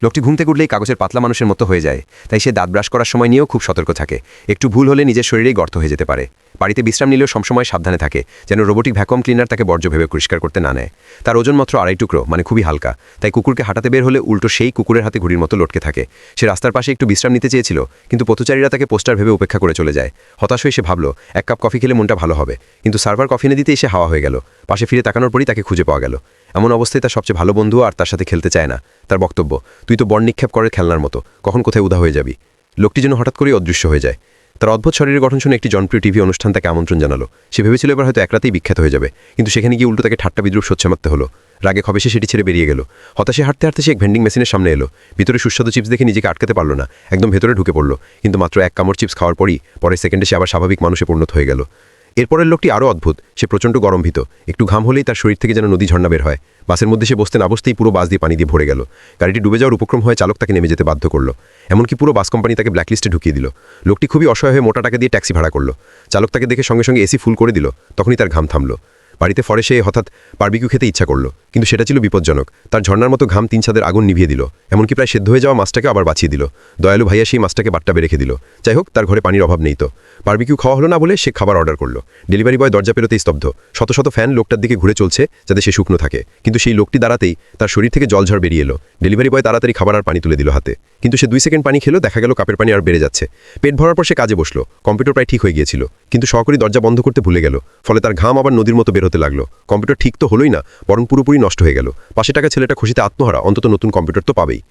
লোকটি ঘুম থেকে উঠলেই কাগজের পাতলা মানুষের মতো হয়ে যায়, তাই সে দাঁত ব্রাশ করার সময় নিয়েও খুব সতর্ক থাকে। একটু ভুল হলে নিজের শরীরেই গর্ত হয়ে যেতে পারে। বাড়িতে বিশ্রাম নিলেও সবসময় সাবধানে থাকে, যেন রোবোটিক ভ্যাকুয়াম ক্লিনার তাকে বর্জ্য ভেবে পরিষ্কার করতে না নেয়। তার ওজন মাত্র 2.5 টুকরো, মানে খুবই হালকা, তাই কুকুরকে হাঁটাতে বের হলে উল্টো সেই কুকুরের হাতে ঘুড়ির মতো লটকে থাকে। সে রাস্তার পাশে একটু বিশ্রাম নিতে চেয়েছিল, কিন্তু পথচারীরা তাকে পোস্টার ভেবে উপেক্ষা করে চলে যায়। হতাশ হয়ে সে ভাবল, 1 কাপ কফি খেলে মনটা ভালো হবে, কিন্তু সার্ভার কফি এনে দিতেই সে হাওয়া হয়ে গেল। পাশে ফিরে তাকানোর পরই তাকে খুঁজে পাওয়া গেল। এমন অবস্থায় তার সবচেয়ে ভালো বন্ধু আর তার সাথে খেলতে চায় না। তার বক্তব্য, তুই তো বন নিক্ষেপ করে খেলনার মতো, কখন কোথায় উদা হয়ে যাবি। লোকটি যেন হঠাৎ করেই অদৃশ্য হয়ে যায়। তার অদ্ভুত শরীরের গঠন শুনে একটি জনপ্রিয় টিভি অনুষ্ঠান তাকে আমন্ত্রণ জানালো। সে ভেবেছিল এবার হয়তো এক রাতেই বিখ্যাত হয়ে যাবে, কিন্তু সেখানে গিয়ে উল্টো তাকে ঠাট্টা বিদ্রুপ সহ্য মারতে হলো। রাগে খবে সে সেটি ছেড়ে বেরিয়ে গেল। হতাশে হাঁটতে হাঁটতে সে এক ভেন্ডিং মেশিনের সামনে এলো। ভিতরে সুস্বাদু চিপস দেখে নিজেকে আটকাতে পারল না, একদম ভেতরে ঢুকে পড়ল। কিন্তু মাত্র 1 কামড় চিপস খাওয়ার পরই পরের সেকেন্ডে সে আবার স্বাভাবিক মানুষে পরিণত হয়ে গেল। এরপরের লোকটি আরও অদ্ভুত। সে প্রচণ্ড গরম ভীত, একটু ঘাম হলেই তার শরীর থেকে যেন নদী ঝর্ণা বের হয়। বাসের মধ্যে সে বসতে না বসতেই পুরো বাস দিয়ে পানি দিয়ে ভরে গেল। গাড়িটি ডুবে যাওয়ার উপক্রম হয়ে চালক তাকে নেমে যেতে বাধ্য করল। এমনকি পুরো বাস কোম্পানি তাকে ব্ল্যাকলিস্টে ঢুকিয়ে দিল। লোকটি খুবই অসহায় হয়ে মোটা টাকা দিয়ে ট্যাক্সি ভাড়া করল। চালক তাকে দেখে সঙ্গে সঙ্গে এসি ফুল করে দিল। তখনই তার ঘাম থামল। বাড়িতে ফরে সে হঠাৎ বারবিকিউ খেতে ইচ্ছা করল, কিন্তু সেটা ছিল বিপজ্জনক। তার ঝর্ণার মতো ঘাম 3 ছাদের আগুন নিভিয়ে দিল, এমনকি প্রায় সেদ্ধ হয়ে যাওয়া মাছটাকে আবার বাঁচিয়ে দিল। দয়ালু ভাইয়া সেই মাছটাকে বাট্টাবে রেখে দিল। যাই হোক, তার ঘরে পানির অভাব নেই তো। বারবিকিউ খাওয়া হলো না বলে সে খাবার অর্ডার করলো। ডেলিভারি বয় দরজা পেরোতেই স্তব্ধ। শত শত ফ্যান লোকটার দিকে ঘুরে চলছে যাতে সে শুকনো থাকে, কিন্তু সেই লোকটি দাঁড়াতেই তার শরীর থেকে জলঝড় বেরিয়ে এলো। ডেলিভারি বয় তাড়াতাড়ি খাবার আর পানি তুলে দিল হাতে, কিন্তু সে 2 সেকেন্ড পানি খেলো, দেখা গেল কাপের পানি আর বেড়ে যাচ্ছে। পেট ভরার পর সে কাজে বসলো। কম্পিউটার প্রায় ঠিক হয়ে গিয়েছিল, কিন্তু সহকারী দরজা বন্ধ করতে ভুলে গেল। ফলে তার ঘাম আবার নদীর মতো বের হতে লাগলো। কম্পিউটার ঠিক তো হলোই না, বরং পুরোপুরি নষ্ট হয়ে গেল। পাশে টাকা ছেলেটা খুশিতে আত্মহারা, অন্তত নতুন কম্পিউটার তো পাবেই।